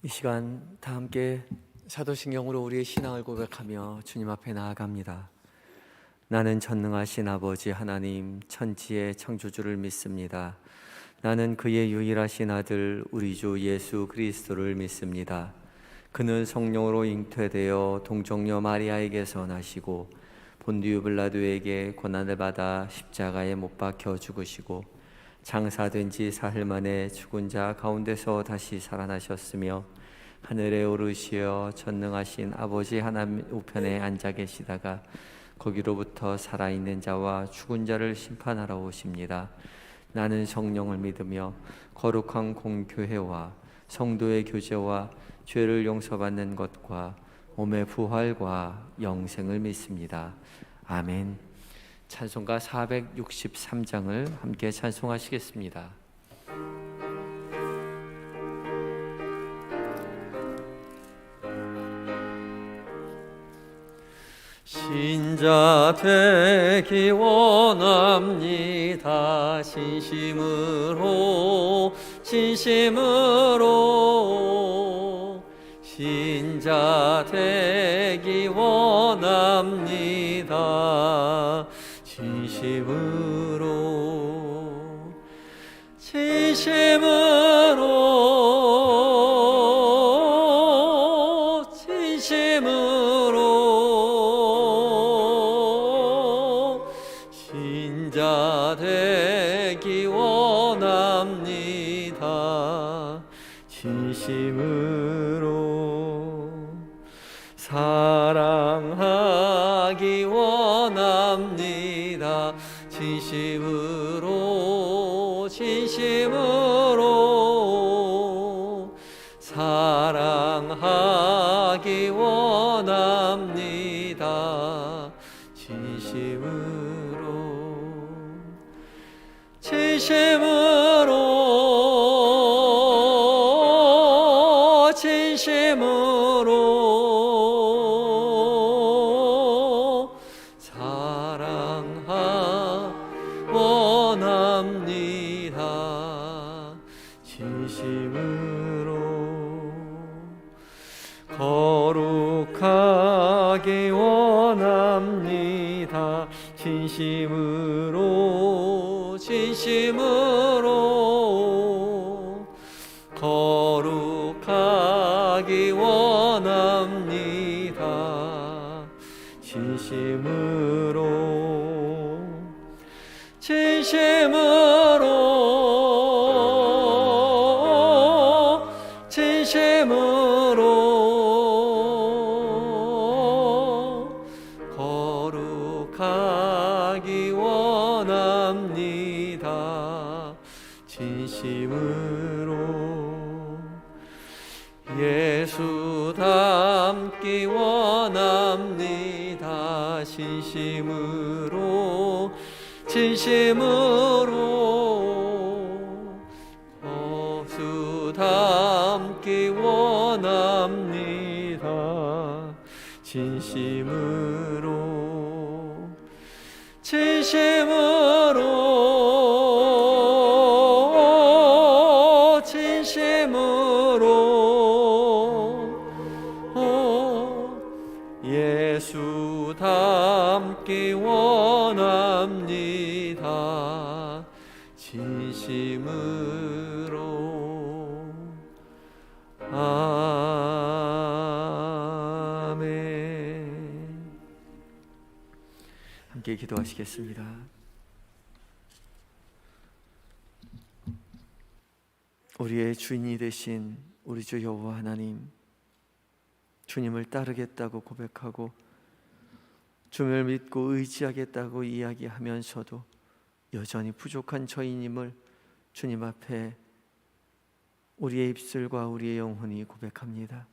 이 시간 다 함께 사도신경으로 우리의 신앙을 고백하며 주님 앞에 나아갑니다. 나는 전능하신 아버지 하나님 천지의 창조주를 믿습니다. 나는 그의 유일하신 아들 우리 주 예수 그리스도를 믿습니다. 그는 성령으로 잉태되어 동정녀 마리아에게서 나시고 본디오 빌라도에게 고난을 받아 십자가에 못 박혀 죽으시고 장사된 지 사흘 만에 죽은 자 가운데서 다시 살아나셨으며 하늘에 오르시어 전능하신 아버지 하나님 우편에 앉아 계시다가 거기로부터 살아있는 자와 죽은 자를 심판하러 오십니다. 나는 성령을 믿으며 거룩한 공교회와 성도의 교제와 죄를 용서받는 것과 몸의 부활과 영생을 믿습니다. 아멘. 찬송가 463장을 함께 찬송하시겠습니다. 신자 되기 원합니다. 진심으로 신자 되기 원합니다. 신자 되기 원합니다. 진심으로 사랑하기 원합니다. 진심으로 사랑하기 원합니다. 진심으로 사랑하기 원합니다. 진심으로 거룩하기 원합니다. 진심으로 거룩하기 원합니다. 거룩하기 원합니다. 진심으로 예수 닮기 원합니다. 진심으로 예수 닮기 원합니다. 예수 닮기 원합니다. 진심으로 아멘. 함께 기도하시겠습니다. 우리의 주인이 되신 우리 주 여호와 하나님, 주님을 따르겠다고 고백하고 주님을 믿고 의지하겠다고 이야기하면서도 여전히 부족한 저희님을 주님 앞에 우리의 입술과 우리의 영혼이 고백합니다.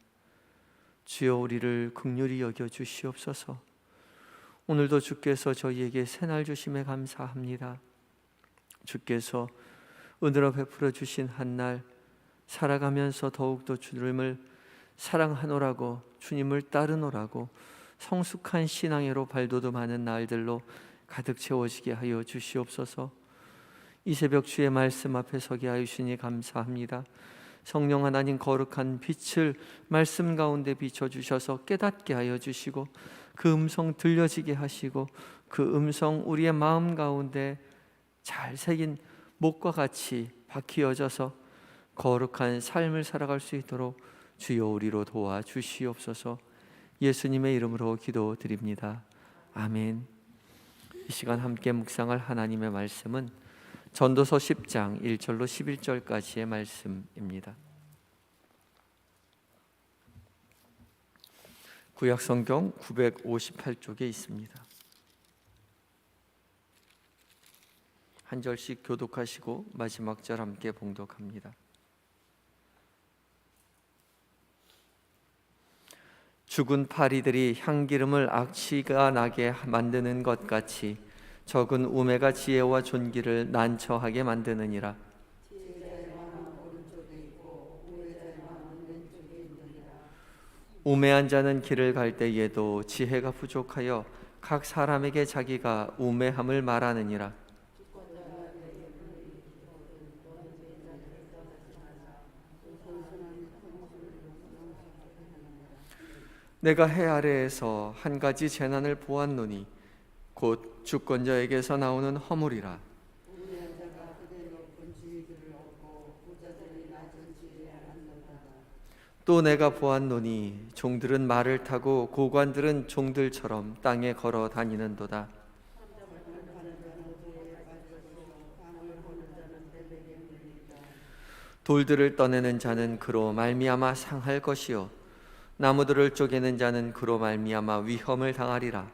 주여, 우리를 긍휼히 여겨 주시옵소서. 오늘도 주께서 저희에게 새날 주심에 감사합니다. 주께서 은혜로 베풀어 주신 한날 살아가면서 더욱더 주님을 사랑하노라고, 주님을 따르노라고 성숙한 신앙으로 발돋움하는 날들로 가득 채워지게 하여 주시옵소서. 이 새벽 주의 말씀 앞에 서게 하여 주시니 감사합니다. 성령 하나님 거룩한 빛을 말씀 가운데 비춰주셔서 깨닫게 하여 주시고 그 음성 들려지게 하시고 그 음성 우리의 마음 가운데 잘 새긴 목과 같이 박히어져서 거룩한 삶을 살아갈 수 있도록 주여 우리로 도와주시옵소서. 예수님의 이름으로 기도드립니다. 아멘. 이 시간 함께 묵상할 하나님의 말씀은 전도서 10장 1절로 11절까지의 말씀입니다. 구약성경 958쪽에 있습니다. 한 절씩 교독하시고 마지막 절 함께 봉독합니다. 죽은 파리들이 향기름을 악취가 나게 만드는 것 같이 적은 우매가 지혜와 존귀를 난처하게 만드느니라. 우매한 자는 길을 갈 때에도 지혜가 부족하여 각 사람에게 자기가 우매함을 말하느니라. 내가 해 아래에서 한 가지 재난을 보았노니 곧 주권자에게서 나오는 허물이라. 또 내가 보았노니 종들은 말을 타고 고관들은 종들처럼 땅에 걸어 다니는도다. 돌들을 떠내는 자는 그로 말미암아 상할 것이요 나무들을 쪼개는 자는 그로 말미암아 위험을 당하리라.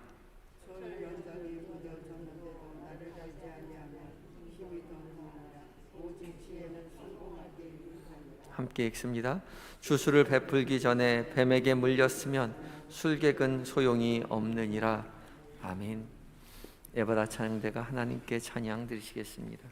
함께 읽습니다. 주수를 베풀기 전에 뱀에게 물렸으면 술객은 소용이 없느니라. 아멘. 예배다 찬양대가 하나님께 찬양 드리시겠습니다.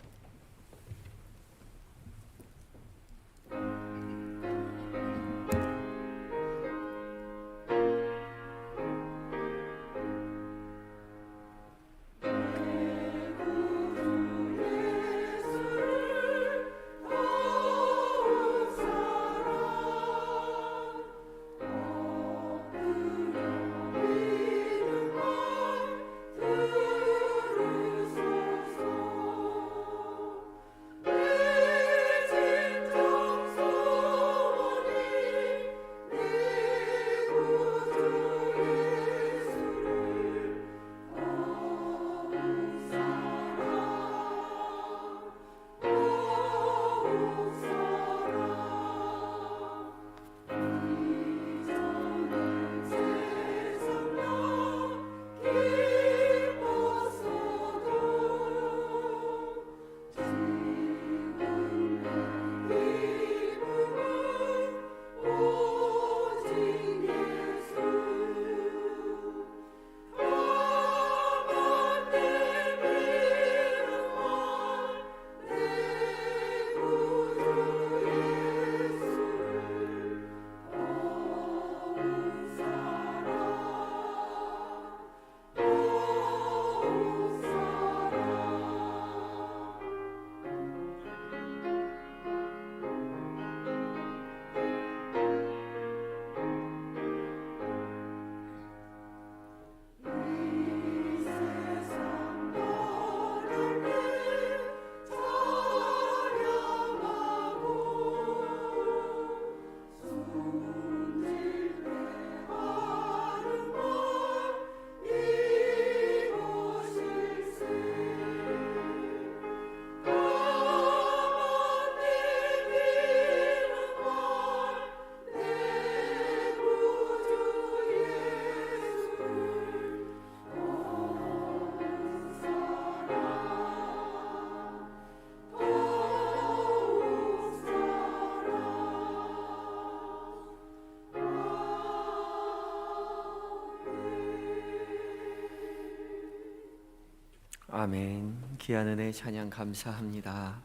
아멘. 귀한 은혜 찬양 감사합니다.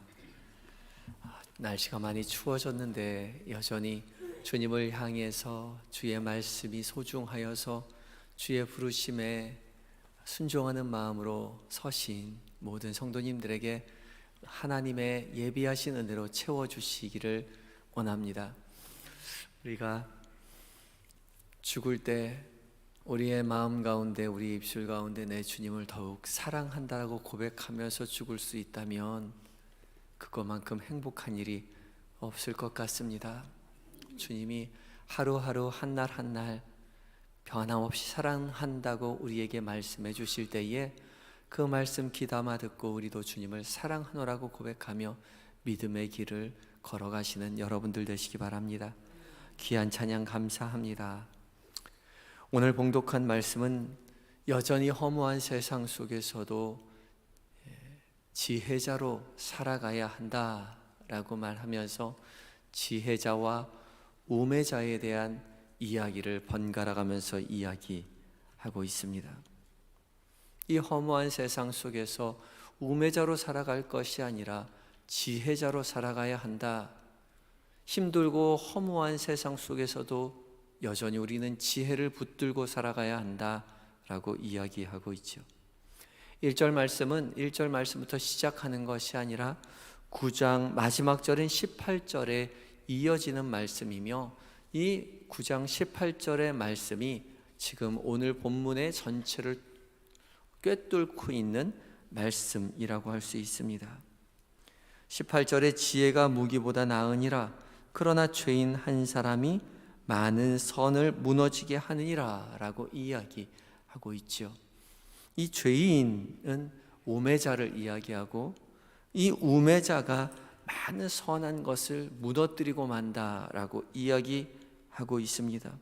날씨가 많이 추워졌는데 여전히 주님을 향해서 주의 말씀이 소중하여서 주의 부르심에 순종하는 마음으로 서신 모든 성도님들에게 하나님의 예비하신 은혜로 채워주시기를 원합니다. 우리가 죽을 때 우리의 마음 가운데, 우리 입술 가운데 내 주님을 더욱 사랑한다라고 고백하면서 죽을 수 있다면 그것만큼 행복한 일이 없을 것 같습니다. 주님이 하루하루 한날 한날 변함없이 사랑한다고 우리에게 말씀해 주실 때에 그 말씀 귀담아 듣고 우리도 주님을 사랑하노라고 고백하며 믿음의 길을 걸어가시는 여러분들 되시기 바랍니다. 귀한 찬양 감사합니다. 오늘 봉독한 말씀은 여전히 허무한 세상 속에서도 지혜자로 살아가야 한다라고 말하면서 지혜자와 우매자에 대한 이야기를 번갈아 가면서 이야기하고 있습니다. 이 허무한 세상 속에서 우매자로 살아갈 것이 아니라 지혜자로 살아가야 한다. 힘들고 허무한 세상 속에서도 여전히 우리는 지혜를 붙들고 살아가야 한다라고 이야기하고 있죠. 1절 말씀부터 시작하는 것이 아니라 9장 마지막 절인 18절에 이어지는 말씀이며 이 9장 18절의 말씀이 지금 오늘 본문의 전체를 꿰뚫고 있는 말씀이라고 할 수 있습니다. 18절에 지혜가 무기보다 나으니라. 그러나 죄인 한 사람이 많은 선을 무너지게 하느니라 라고 이야기하고 있죠. 이 죄인은 우매자를 이야기하고 이 우매자가 많은 선한 것을 무너뜨리고 만다라고 이야기하고 있습니다.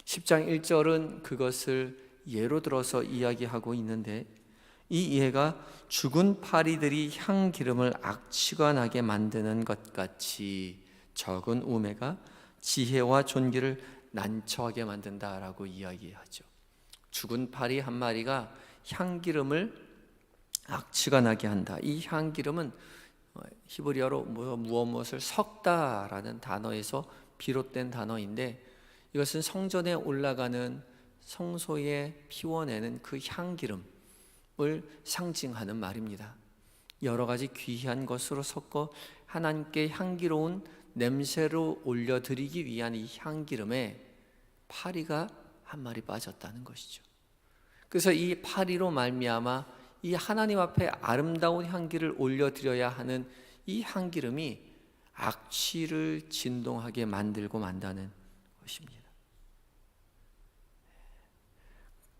10장 1절은 그것을 예로 들어서 이야기하고 있는데 이 예가 죽은 파리들이 향기름을 악취가 나게 만드는 것 같이 적은 우매가 지혜와 존귀를 난처하게 만든다라고 이야기하죠. 죽은 파리 한 마리가 향기름을 악취가 나게 한다. 이 향기름은 히브리어로 무엇을 섞다라는 단어에서 비롯된 단어인데 이것은 성전에 올라가는 성소에 피워내는 그 향기름을 상징하는 말입니다. 여러 가지 귀한 것으로 섞어 하나님께 향기로운 냄새로 올려드리기 위한 이 향기름에 파리가 한 마리 빠졌다는 것이죠. 그래서 이 파리로 말미암아 이 하나님 앞에 아름다운 향기를 올려드려야 하는 이 향기름이 악취를 진동하게 만들고 만다는 것입니다.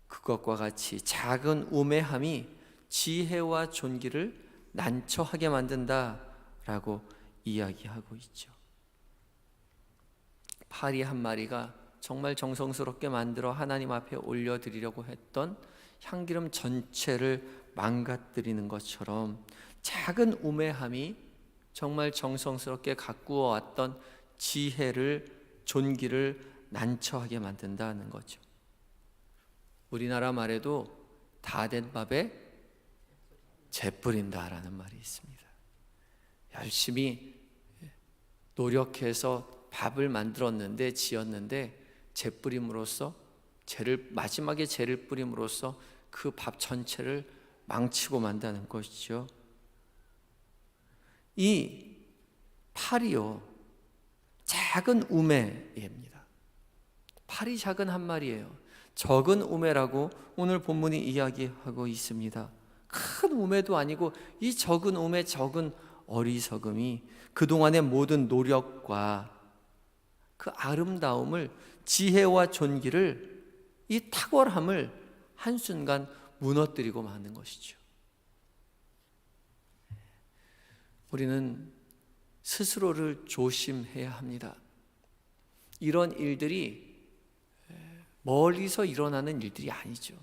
그것과 같이 작은 우매함이 지혜와 존귀를 난처하게 만든다라고 이야기하고 있죠. 파리 한 마리가 정말 정성스럽게 만들어 하나님 앞에 올려드리려고 했던 향기름 전체를 망가뜨리는 것처럼 작은 우매함이 정말 정성스럽게 가꾸어 왔던 지혜를, 존귀를 난처하게 만든다는 거죠. 우리나라 말에도 다 된 밥에 재 뿌린다라는 말이 있습니다. 열심히 노력해서 밥을 만들었는데, 지었는데 재 뿌림으로써 마지막에 재를 뿌림으로써 그 밥 전체를 망치고 만다는 것이죠. 이 파리요, 작은 우매입니다. 파리 작은 한 마리예요. 적은 우매라고 오늘 본문이 이야기하고 있습니다. 큰 우매도 아니고 이 적은 우매, 적은 어리석음이 그동안의 모든 노력과 그 아름다움을, 지혜와 존귀를, 이 탁월함을 한순간 무너뜨리고 마는 것이죠. 우리는 스스로를 조심해야 합니다. 이런 일들이 멀리서 일어나는 일들이 아니죠.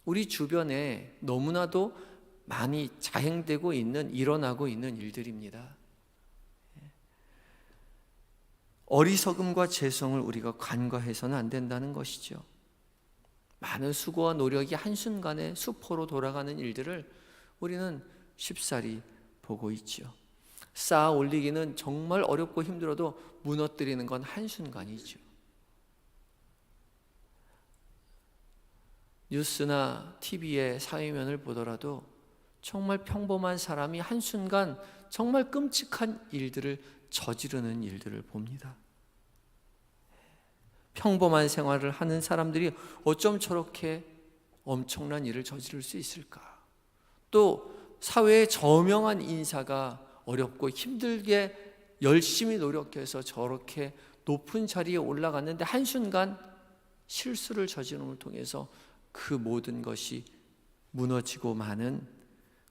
우리 주변에 너무나도 많이 자행되고 있는, 일어나고 있는 일들입니다. 어리석음과 재성을 우리가 간과해서는 안 된다는 것이죠. 많은 수고와 노력이 한순간에 수포로 돌아가는 일들을 우리는 쉽사리 보고 있죠. 쌓아 올리기는 정말 어렵고 힘들어도 무너뜨리는 건 한순간이죠. 뉴스나 TV의 사회면을 보더라도 정말 평범한 사람이 한순간 정말 끔찍한 일들을 저지르는 일들을 봅니다. 평범한 생활을 하는 사람들이 어쩜 저렇게 엄청난 일을 저지를 수 있을까? 또 사회의 저명한 인사가 어렵고 힘들게 열심히 노력해서 저렇게 높은 자리에 올라갔는데 한순간 실수를 저지름을 통해서 그 모든 것이 무너지고 마는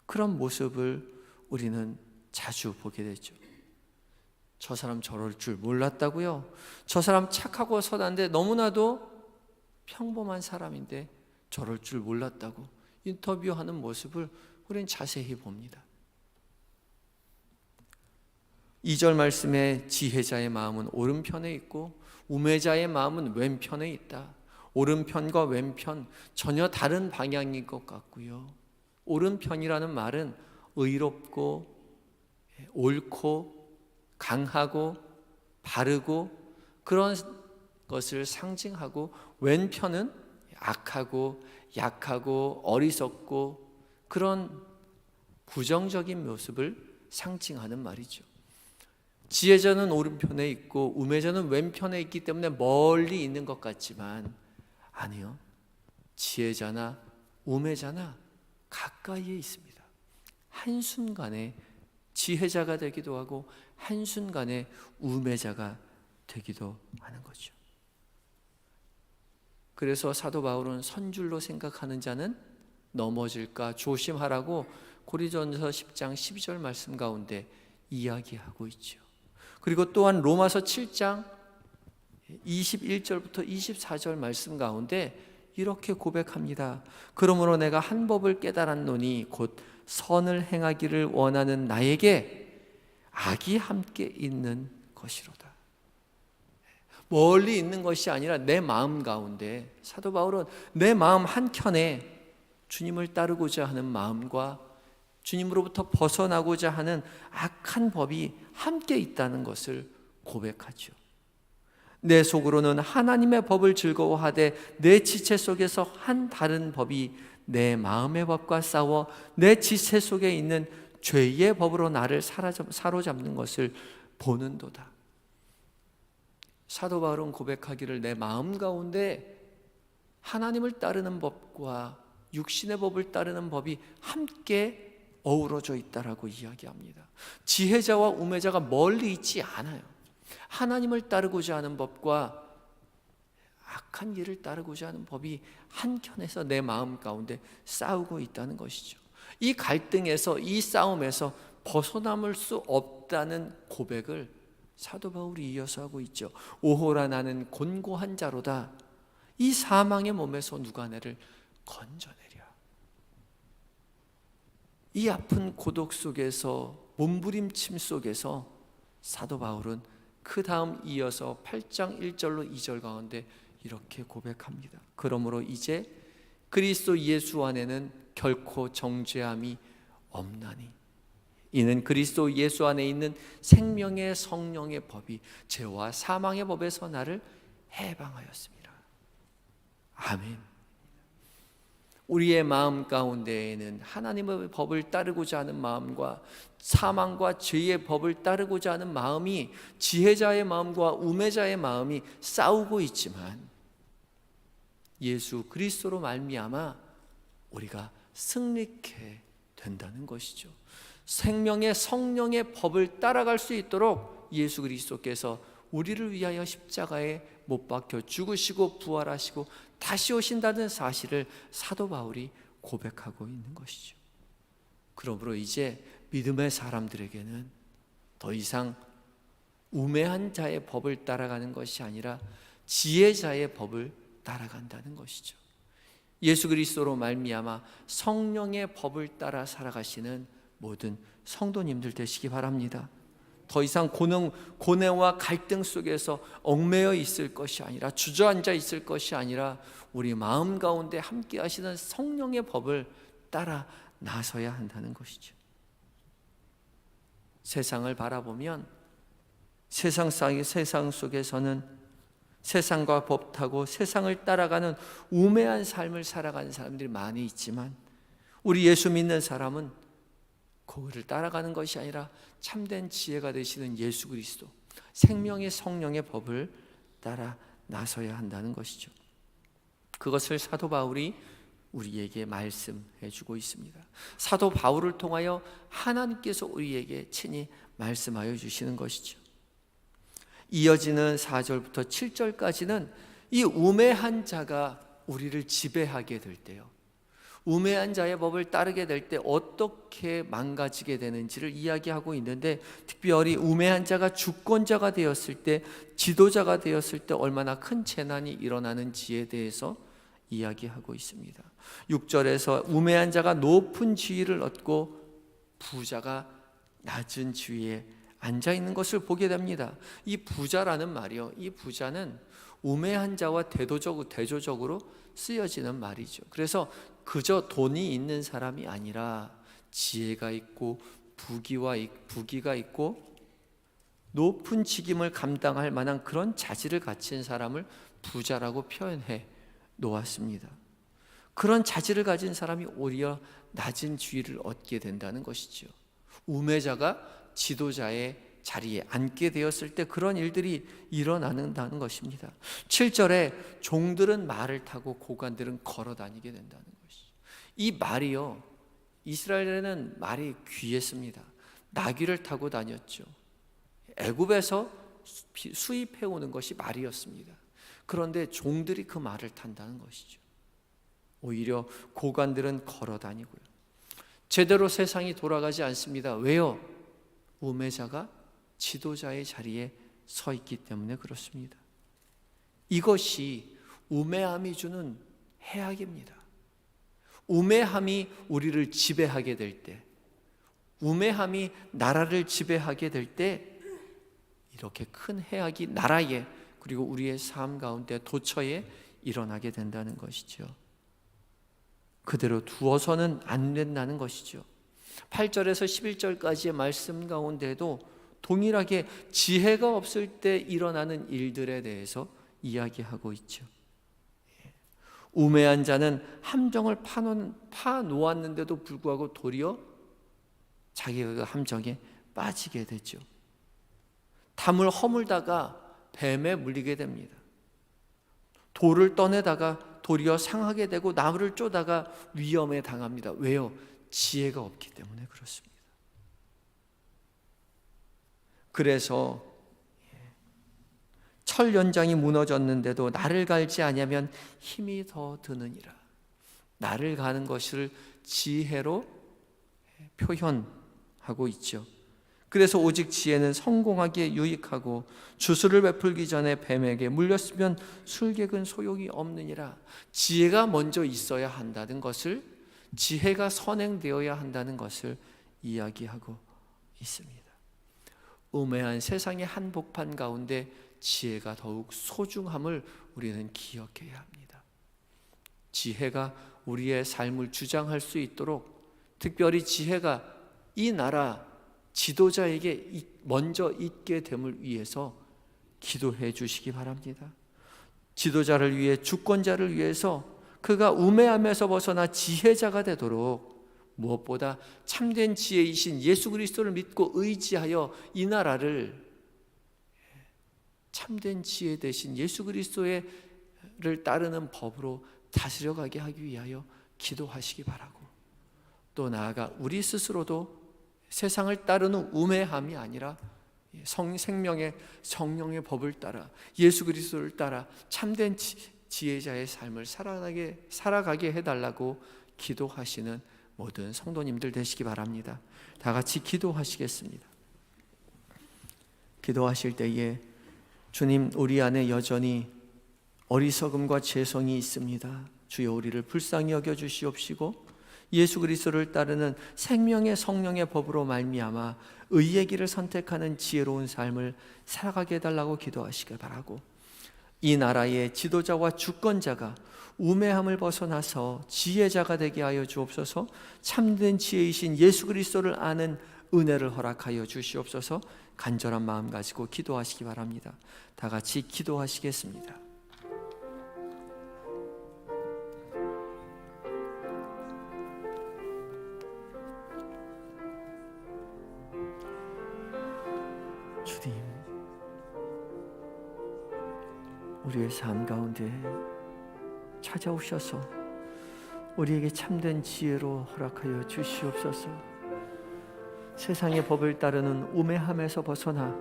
그런 모습을 우리는 자주 보게 되죠. 저 사람 저럴 줄 몰랐다고요? 저 사람 착하고 선한데 너무나도 평범한 사람인데 저럴 줄 몰랐다고 인터뷰하는 모습을 우리는 자세히 봅니다. 2절 말씀에 지혜자의 마음은 오른편에 있고 우매자의 마음은 왼편에 있다. 오른편과 왼편 전혀 다른 방향인 것 같고요. 오른편이라는 말은 의롭고 옳고 강하고 바르고 그런 것을 상징하고, 왼편은 악하고 약하고 어리석고 그런 부정적인 모습을 상징하는 말이죠. 지혜자는 오른편에 있고 우매자는 왼편에 있기 때문에 멀리 있는 것 같지만 아니요, 지혜자나 우매자나 가까이에 있습니다. 한순간에 지혜자가 되기도 하고 한순간에 우매자가 되기도 하는 거죠. 그래서 사도 바울은 선줄로 생각하는 자는 넘어질까 조심하라고 고린도전서 10장 12절 말씀 가운데 이야기하고 있죠. 그리고 또한 로마서 7장 21절부터 24절 말씀 가운데 이렇게 고백합니다. 그러므로 내가 한 법을 깨달았노니 곧 선을 행하기를 원하는 나에게 악이 함께 있는 것이로다. 멀리 있는 것이 아니라 내 마음 가운데, 사도 바울은 내 마음 한켠에 주님을 따르고자 하는 마음과 주님으로부터 벗어나고자 하는 악한 법이 함께 있다는 것을 고백하죠. 내 속으로는 하나님의 법을 즐거워하되 내 지체 속에서 한 다른 법이 내 마음의 법과 싸워 내 지체 속에 있는 죄의 법으로 나를 사로잡는 것을 보는도다. 사도 바울은 고백하기를 내 마음 가운데 하나님을 따르는 법과 육신의 법을 따르는 법이 함께 어우러져 있다라고 이야기합니다. 지혜자와 우매자가 멀리 있지 않아요. 하나님을 따르고자 하는 법과 악한 길을 따르고자 하는 법이 한켠에서 내 마음 가운데 싸우고 있다는 것이죠. 이 갈등에서, 이 싸움에서 벗어남을 수 없다는 고백을 사도 바울이 이어서 하고 있죠. 오호라 나는 곤고한 자로다. 이 사망의 몸에서 누가 나를 건져내랴. 이 아픈 고독 속에서, 몸부림침 속에서 사도 바울은 그 다음 이어서 8장 1절로 2절 가운데 이렇게 고백합니다. 그러므로 이제 그리스도 예수 안에는 결코 정죄함이 없나니 이는 그리스도 예수 안에 있는 생명의 성령의 법이 죄와 사망의 법에서 나를 해방하였습니다. 아멘. 우리의 마음 가운데에는 하나님의 법을 따르고자 하는 마음과 사망과 죄의 법을 따르고자 하는 마음이, 지혜자의 마음과 우매자의 마음이 싸우고 있지만 예수 그리스도로 말미암아 우리가 승리케 된다는 것이죠. 생명의 성령의 법을 따라갈 수 있도록 예수 그리스도께서 우리를 위하여 십자가에 못 박혀 죽으시고 부활하시고 다시 오신다는 사실을 사도 바울이 고백하고 있는 것이죠. 그러므로 이제 믿음의 사람들에게는 더 이상 우매한 자의 법을 따라가는 것이 아니라 지혜자의 법을 따라간다는 것이죠. 예수 그리스도로 말미암아 성령의 법을 따라 살아가시는 모든 성도님들 되시기 바랍니다. 더 이상 고뇌와 갈등 속에서 얽매여 있을 것이 아니라, 주저앉아 있을 것이 아니라 우리 마음 가운데 함께 하시는 성령의 법을 따라 나서야 한다는 것이죠. 세상을 바라보면 세상 속에서는 세상과 법 타고 세상을 따라가는 우매한 삶을 살아가는 사람들이 많이 있지만 우리 예수 믿는 사람은 그를 따라가는 것이 아니라 참된 지혜가 되시는 예수 그리스도, 생명의 성령의 법을 따라 나서야 한다는 것이죠. 그것을 사도 바울이 우리에게 말씀해 주고 있습니다. 사도 바울을 통하여 하나님께서 우리에게 친히 말씀하여 주시는 것이죠. 이어지는 4절부터 7절까지는 이 우매한 자가 우리를 지배하게 될 때요, 우매한 자의 법을 따르게 될 때 어떻게 망가지게 되는지를 이야기하고 있는데, 특별히 우매한 자가 주권자가 되었을 때, 지도자가 되었을 때 얼마나 큰 재난이 일어나는지에 대해서 이야기하고 있습니다. 6절에서 우매한 자가 높은 지위를 얻고 부자가 낮은 지위에 앉아 있는 것을 보게 됩니다. 이 부자라는 말이요, 이 부자는 우매한 자와 대조적으로 쓰여지는 말이죠. 그래서 그저 돈이 있는 사람이 아니라 지혜가 있고 부귀가 있고 높은 직임을 감당할 만한 그런 자질을 갖춘 사람을 부자라고 표현해 놓았습니다. 그런 자질을 가진 사람이 오히려 낮은 지위를 얻게 된다는 것이죠. 우매자가 지도자의 자리에 앉게 되었을 때 그런 일들이 일어나는다는 것입니다. 7절에 종들은 말을 타고 고관들은 걸어 다니게 된다는 것이죠. 이 말이요, 이스라엘에는 말이 귀했습니다. 나귀를 타고 다녔죠. 애굽에서 수입해 오는 것이 말이었습니다. 그런데 종들이 그 말을 탄다는 것이죠. 오히려 고관들은 걸어 다니고요. 제대로 세상이 돌아가지 않습니다. 왜요? 우매자가 지도자의 자리에 서 있기 때문에 그렇습니다. 이것이 우매함이 주는 해악입니다. 우매함이 우리를 지배하게 될 때, 우매함이 나라를 지배하게 될 때 이렇게 큰 해악이 나라에, 그리고 우리의 삶 가운데 도처에 일어나게 된다는 것이죠. 그대로 두어서는 안 된다는 것이죠. 8절에서 11절까지의 말씀 가운데도 동일하게 지혜가 없을 때 일어나는 일들에 대해서 이야기하고 있죠. 우매한 자는 함정을 파놓았는데도 불구하고 도리어 자기가 그 함정에 빠지게 되죠. 담을 허물다가 뱀에 물리게 됩니다. 돌을 떠내다가 도리어 상하게 되고 나무를 쪼다가 위험에 당합니다. 왜요? 지혜가 없기 때문에 그렇습니다. 그래서 철 연장이 무너졌는데도 나를 갈지 아니하면 힘이 더 드느니라. 나를 가는 것을 지혜로 표현하고 있죠. 그래서 오직 지혜는 성공하기에 유익하고 주술을 베풀기 전에 뱀에게 물렸으면 술객은 소용이 없느니라. 지혜가 먼저 있어야 한다는 것을, 지혜가 선행되어야 한다는 것을 이야기하고 있습니다. 우매한 세상의 한복판 가운데 지혜가 더욱 소중함을 우리는 기억해야 합니다. 지혜가 우리의 삶을 주장할 수 있도록, 특별히 지혜가 이 나라 지도자에게 먼저 있게 됨을 위해서 기도해 주시기 바랍니다. 지도자를 위해, 주권자를 위해서 그가 우매함에서 벗어나 지혜자가 되도록 무엇보다 참된 지혜이신 예수 그리스도를 믿고 의지하여 이 나라를 참된 지혜 대신 예수 그리스도를 따르는 법으로 다스려가게 하기 위하여 기도하시기 바라고, 또 나아가 우리 스스로도 세상을 따르는 우매함이 아니라 생명의 성령의 법을 따라 예수 그리스도를 따라 참된 지혜자의 삶을 살아가게 해달라고 기도하시는 모든 성도님들 되시기 바랍니다. 다 같이 기도하시겠습니다. 기도하실 때에 주님, 우리 안에 여전히 어리석음과 죄성이 있습니다. 주여, 우리를 불쌍히 여겨 주시옵시고 예수 그리스도를 따르는 생명의 성령의 법으로 말미암아 의의 길을 선택하는 지혜로운 삶을 살아가게 해달라고 기도하시길 바라고, 이 나라의 지도자와 주권자가 우매함을 벗어나서 지혜자가 되게 하여 주옵소서. 참된 지혜이신 예수 그리스도를 아는 은혜를 허락하여 주시옵소서. 간절한 마음 가지고 기도하시기 바랍니다. 다 같이 기도하시겠습니다. 우리의 삶 가운데 찾아오셔서 우리에게 참된 지혜로 허락하여 주시옵소서. 세상의 법을 따르는 우매함에서 벗어나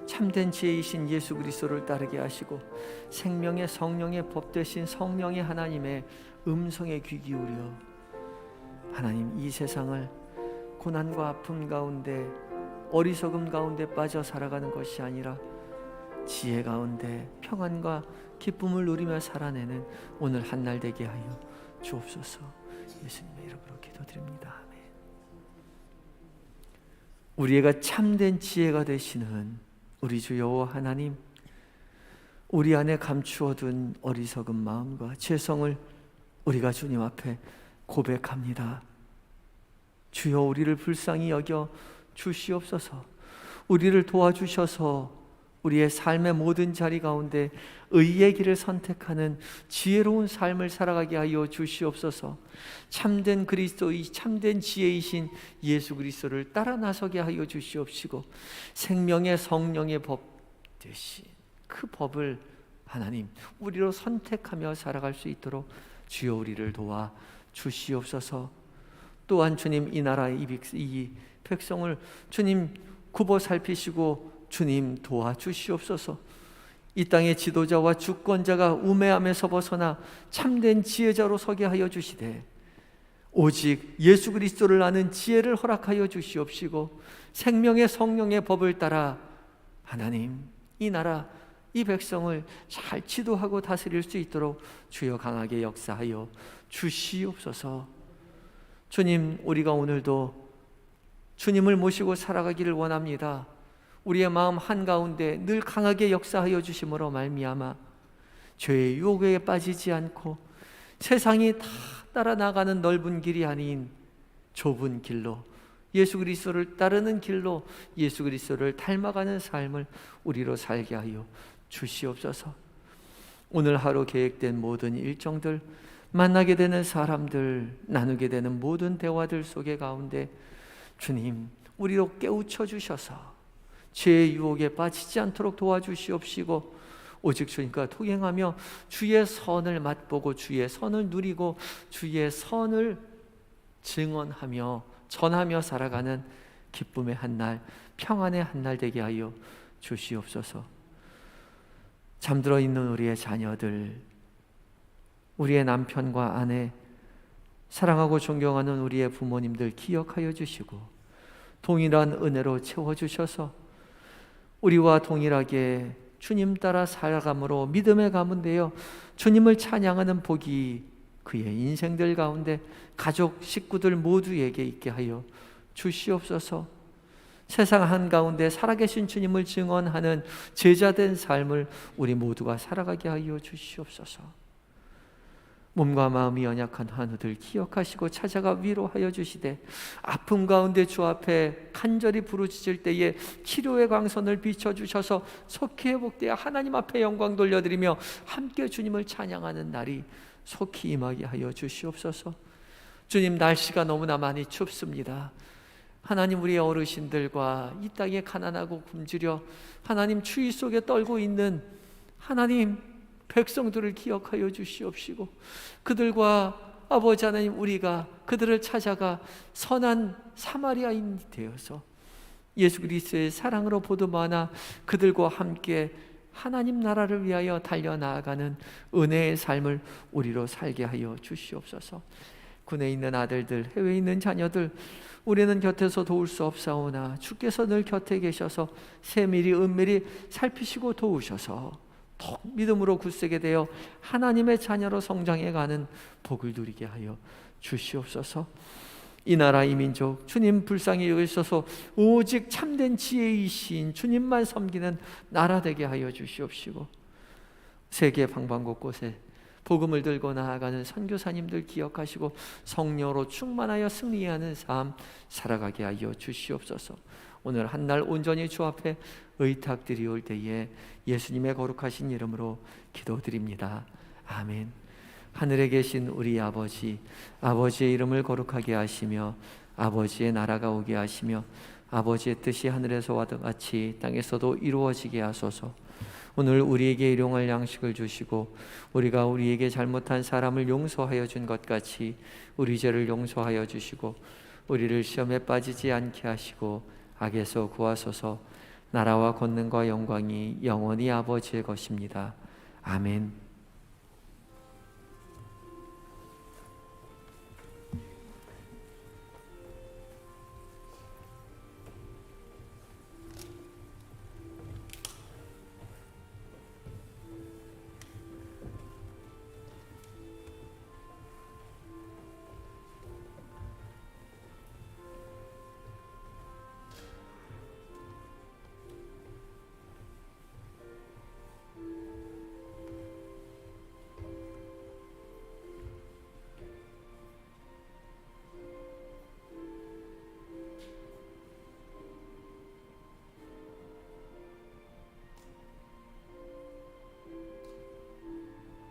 참된 지혜이신 예수 그리스도를 따르게 하시고 생명의 성령의 법 되신 성령의 하나님의 음성에 귀 기울여 하나님, 이 세상을 고난과 아픔 가운데 어리석음 가운데 빠져 살아가는 것이 아니라 지혜 가운데 평안과 기쁨을 누리며 살아내는 오늘 한날 되게 하여 주옵소서. 예수님의 이름으로 기도드립니다. 아멘. 우리가 참된 지혜가 되시는 우리 주 여호와 하나님, 우리 안에 감추어둔 어리석은 마음과 죄성을 우리가 주님 앞에 고백합니다. 주여, 우리를 불쌍히 여겨 주시옵소서. 우리를 도와주셔서 우리의 삶의 모든 자리 가운데 의의 길을 선택하는 지혜로운 삶을 살아가게 하여 주시옵소서. 참된 그리스도의 참된 지혜이신 예수 그리스도를 따라 나서게 하여 주시옵시고 생명의 성령의 법 되신 그 법을 하나님 우리로 선택하며 살아갈 수 있도록 주여 우리를 도와 주시옵소서. 또한 주님, 이 나라 이 백성을 주님 굽어 살피시고 주님 도와주시옵소서. 이 땅의 지도자와 주권자가 우매함에서 벗어나 참된 지혜자로 서게 하여 주시되 오직 예수 그리스도를 아는 지혜를 허락하여 주시옵시고 생명의 성령의 법을 따라 하나님 이 나라 이 백성을 잘 지도하고 다스릴 수 있도록 주여 강하게 역사하여 주시옵소서. 주님, 우리가 오늘도 주님을 모시고 살아가기를 원합니다. 우리의 마음 한가운데 늘 강하게 역사하여 주심으로 말미암아 죄의 유혹에 빠지지 않고 세상이 다 따라 나가는 넓은 길이 아닌 좁은 길로 예수 그리스도를 따르는 길로 예수 그리스도를 닮아가는 삶을 우리로 살게 하여 주시옵소서. 오늘 하루 계획된 모든 일정들, 만나게 되는 사람들, 나누게 되는 모든 대화들 속에 가운데 주님 우리로 깨우쳐 주셔서 죄의 유혹에 빠지지 않도록 도와주시옵시고 오직 주님과 동행하며 주의 선을 맛보고 주의 선을 누리고 주의 선을 증언하며 전하며 살아가는 기쁨의 한날, 평안의 한날 되게 하여 주시옵소서. 잠들어 있는 우리의 자녀들, 우리의 남편과 아내, 사랑하고 존경하는 우리의 부모님들 기억하여 주시고 동일한 은혜로 채워주셔서 우리와 동일하게 주님 따라 살아감으로 믿음의 가문되어 주님을 찬양하는 복이 그의 인생들 가운데 가족, 식구들 모두에게 있게 하여 주시옵소서. 세상 한가운데 살아계신 주님을 증언하는 제자된 삶을 우리 모두가 살아가게 하여 주시옵소서. 몸과 마음이 연약한 한우들 기억하시고 찾아가 위로하여 주시되 아픔 가운데 주 앞에 간절히 부르짖을 때에 치료의 광선을 비춰주셔서 속히 회복되어 하나님 앞에 영광 돌려드리며 함께 주님을 찬양하는 날이 속히 임하게 하여 주시옵소서. 주님, 날씨가 너무나 많이 춥습니다. 하나님, 우리의 어르신들과 이 땅에 가난하고 굶주려 하나님 추위 속에 떨고 있는 하나님 백성들을 기억하여 주시옵시고 그들과 아버지 하나님 우리가 그들을 찾아가 선한 사마리아인이 되어서 예수 그리스도의 사랑으로 보듬어안아 그들과 함께 하나님 나라를 위하여 달려나아가는 은혜의 삶을 우리로 살게 하여 주시옵소서. 군에 있는 아들들, 해외에 있는 자녀들, 우리는 곁에서 도울 수 없사오나 주께서 늘 곁에 계셔서 세밀히 은밀히 살피시고 도우셔서 더 믿음으로 굳세게 되어 하나님의 자녀로 성장해가는 복을 누리게 하여 주시옵소서. 이 나라 이 민족 주님 불쌍히 여기셔서 오직 참된 지혜이신 주님만 섬기는 나라 되게 하여 주시옵시고 세계 방방곳곳에 복음을 들고 나아가는 선교사님들 기억하시고 성령으로 충만하여 승리하는 삶 살아가게 하여 주시옵소서. 오늘 한날 온전히 주 앞에 의탁드리올 때에 예수님의 거룩하신 이름으로 기도드립니다. 아멘. 하늘에 계신 우리 아버지, 아버지의 이름을 거룩하게 하시며 아버지의 나라가 오게 하시며 아버지의 뜻이 하늘에서와 같이 땅에서도 이루어지게 하소서. 오늘 우리에게 일용할 양식을 주시고 우리가 우리에게 잘못한 사람을 용서하여 준 것 같이 우리 죄를 용서하여 주시고 우리를 시험에 빠지지 않게 하시고 악에서 구하소서. 나라와 권능과 영광이 영원히 아버지의 것입니다. 아멘.